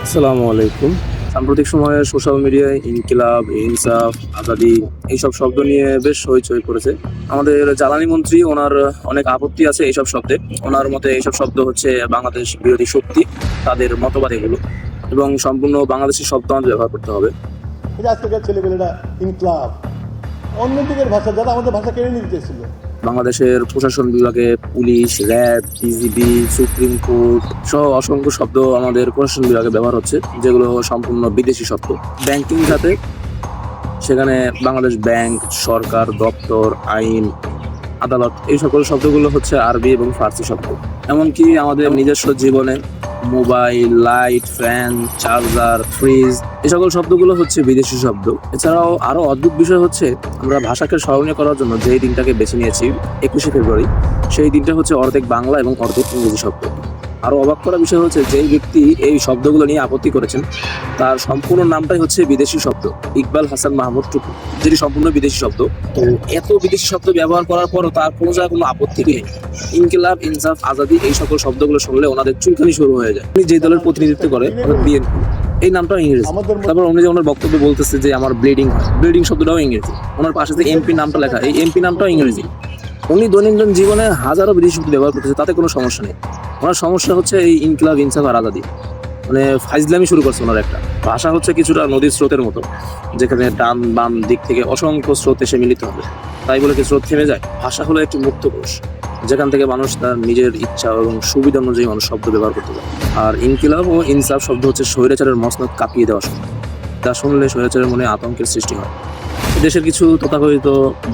আসসালামু আলাইকুম। সাম্প্রতিক সময়ে সোশ্যাল মিডিয়ায় ইনকিলাব, ইনসাফ, আজাদি এইসব শব্দ নিয়ে বেশ হইচই করেছে। আমাদের জ্বালানি মন্ত্রী ওনার অনেক আপত্তি আছে এইসব শব্দে। ওনার মতে এইসব শব্দ হচ্ছে বাংলাদেশ বিরোধী শক্তি, তাদের মতবাদ এগুলো, এবং সম্পূর্ণ বাংলাদেশি শব্দ আমাদের ব্যবহার করতে হবে। এই যে আজকালকার ছেলেপেলেরা ইনকলাব অন্য দিকের ভাষা, যারা আমাদের ভাষা কেড়ে নিতে চেয়েছিল। বাংলাদেশের প্রশাসন বিভাগে police, RAB, BGB, supreme court সহ অসংখ্য শব্দ আমাদের প্রশাসন বিভাগে ব্যবহার হচ্ছে, যেগুলো সম্পূর্ণ বিদেশি শব্দ। ব্যাংকিং খাতে সেখানে বাংলাদেশ ব্যাংক, সরকার, দপ্তর, আইন, আদালত এই সকল শব্দগুলো হচ্ছে আরবি এবং ফার্সি শব্দ। এমনকি আমাদের নিজস্ব জীবনে mobile, light, fan, charger, fridge এই সকল শব্দগুলো হচ্ছে বিদেশি শব্দ। এছাড়াও আরো অদ্ভুত বিষয় হচ্ছে, আমরা ভাষাকে স্মরণীয় করার জন্য যে দিনটাকে বেছে নিয়েছি 21শে ফেব্রুয়ারি, সেই দিনটা হচ্ছে অর্ধেক বাংলা এবং অর্ধেক ইংরেজি শব্দ। আরো অবাক করা বিষয় হচ্ছে, যেই ব্যক্তি এই শব্দগুলো নিয়ে আপত্তি করেছেন তার সম্পূর্ণ নামটাই হচ্ছে বিদেশি শব্দ, ইকবাল হাসান মাহমুদ টুকু, যেটি সম্পূর্ণ বিদেশি শব্দ। তো এত বিদেশি শব্দ ব্যবহার করার পরও তার কোনো জায়গায় কোনো আপত্তি নেই। ইনকিলাব, ইনসাফ, আজাদি এই সকল শব্দগুলো শুনলে ওনাদের চুলকানি শুরু হয়ে যায়। উনি যে দলের প্রতিনিধিত্ব করে বিএনপি, এই নামটাও ইংরেজি। তারপর উনি যে ওনার বক্তব্য বলতেছে যে আমার ব্লিডিং হয়, ব্লিডিং শব্দটাও ইংরেজি। ওনার পাশে যে এমপি নামটা লেখা, এই এমপি নামটাও ইংরেজি। উনি দৈনন্দিন জীবনে হাজারো বিদেশি শব্দ ব্যবহার করতেছে, তাতে কোনো সমস্যা নেই। ওনার সমস্যা হচ্ছে এই ইনকিলাব, ইনসাফ আর আজাদি, মানে ফাইজলামি শুরু করছে ওনার। একটা ভাষা হচ্ছে কিছুটা নদীর স্রোতের মতো, যেখানে ডান বাম দিক থেকে অসংখ্য স্রোত এসে মিলিত হবে, তাই বলে কি স্রোত থেমে যায়? ভাষা হলো একটি মুক্ত কোষ, যেখান থেকে মানুষ তার নিজের ইচ্ছা এবং সুবিধা অনুযায়ী মানুষ শব্দ ব্যবহার করতে পারে। আর ইনকিলাব ও ইনসাফ শব্দ হচ্ছে স্বৈরাচারের মসনদ কাঁপিয়ে দেওয়া শব্দ, যা শুনলে স্বৈরাচারের মনে আতঙ্কের সৃষ্টি হয়। দেশের কিছু তথাকথিত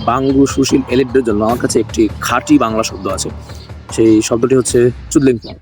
বাঙ্গু সুশীল এলিটদের জন্য আমার কাছে একটি খাঁটি বাংলা শব্দ আছে, সেই শব্দটি হচ্ছে চুদলিংপং।